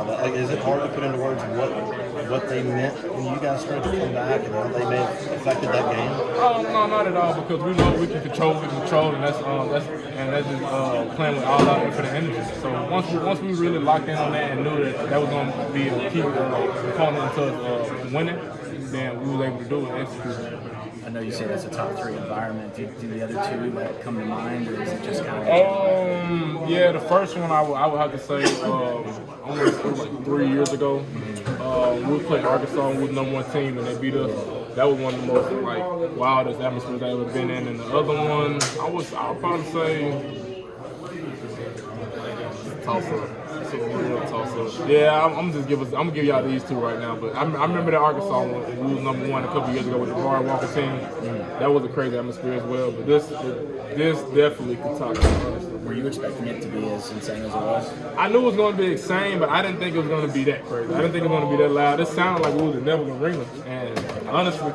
about that? Like, is it hard to put into words what they meant when you guys started to come back and how they may have affected that game? No, not at all, because we know we can control, and that's just playing with all our infinite energy. So once we really locked in on that and knew that was going to be a key component to winning, then we were able to do it and execute. I know you say that's a top 3 environment. Do the other 2 that come to mind, or is it just kind of? Yeah, the first one I would have to say almost like 3 years ago. We played Arkansas, we was the #1 team, and they beat us. That was one of the most like wildest atmospheres I've ever been in. And the other one, I'll probably say toss-up. It's a real toss-up. Yeah, I'm gonna give y'all these 2 right now. But I remember that Arkansas one. We was #1 a couple years ago with the Bar Walker team. That was a crazy atmosphere as well. But this definitely could top it. Were you expecting it to be as insane as it was? I knew it was going to be insane, but I didn't think it was going to be that crazy. I didn't think it was going to be that loud. It sounded like we was in Neville Arena, and honestly,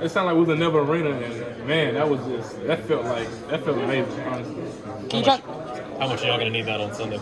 it sounded like we was in Neville Arena, and man, that felt amazing, honestly. How much are y'all gonna need that on Sunday?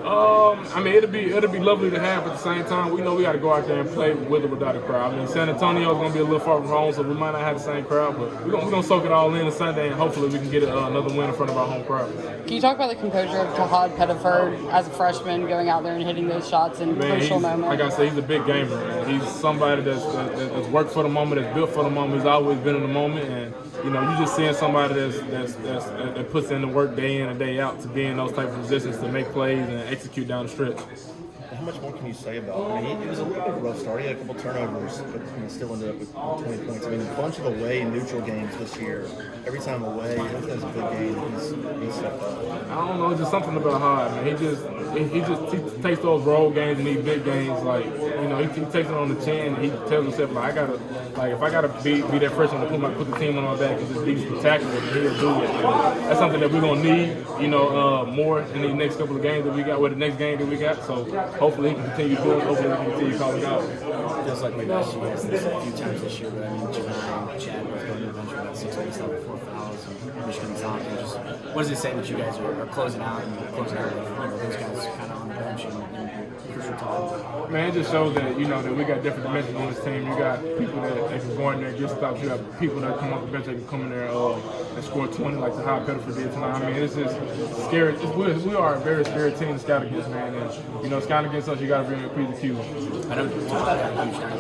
I mean, it'll be lovely to have, but at the same time, we know we got to go out there and play with or without a crowd. I mean, San Antonio's gonna be a little far from home, so we might not have the same crowd, but we're gonna soak it all in on Sunday, and hopefully we can get another win in front of our home crowd. Can you talk about the composure of Tahad Pettiford as a freshman, going out there and hitting those shots in crucial moments? Like I said, he's a big gamer. Man. He's somebody that's worked for the moment, that's built for the moment. He's always been in the moment, and you just seeing somebody that puts in the work day in and day out to be in those type of positions to make plays and execute down the stretch. How much more can you say about it? I mean, it was a little bit of a rough start. He had a couple turnovers, but still ended up with 20 points. I mean, a bunch of away neutral games this year. Every time away, everything's a good game. He's stepped up. I don't know, just something about Hard, man. He takes those road games and these big games, like, he takes it on the chin. And he tells himself, like, if I gotta be that freshman to put the team on my back and just be spectacular, he'll do it. And that's something that we're gonna need, more in the next couple of games that we got. The next game that we got. So hopefully he can continue doing it. Hopefully he can continue calling out. It feels like we've asked you guys this a few times this year, but I mean, Janai and Chad both going to the bench for about 6 weeks now with 4 fouls, and Michigan Zonkin. Just what does it say that you guys are closing out with those guys kind of on the bench and crucial time? Man, it just shows that that we got different dimensions on this team. You got people that can go in there and get stops. You got people that come off the bench that can come in there and score 20 like the Tahad Pettiford did tonight. I mean, it's just scary. We are a very scary team to scout against, man. And scouting against us, you got to bring a piece of cue. I know you talked about a huge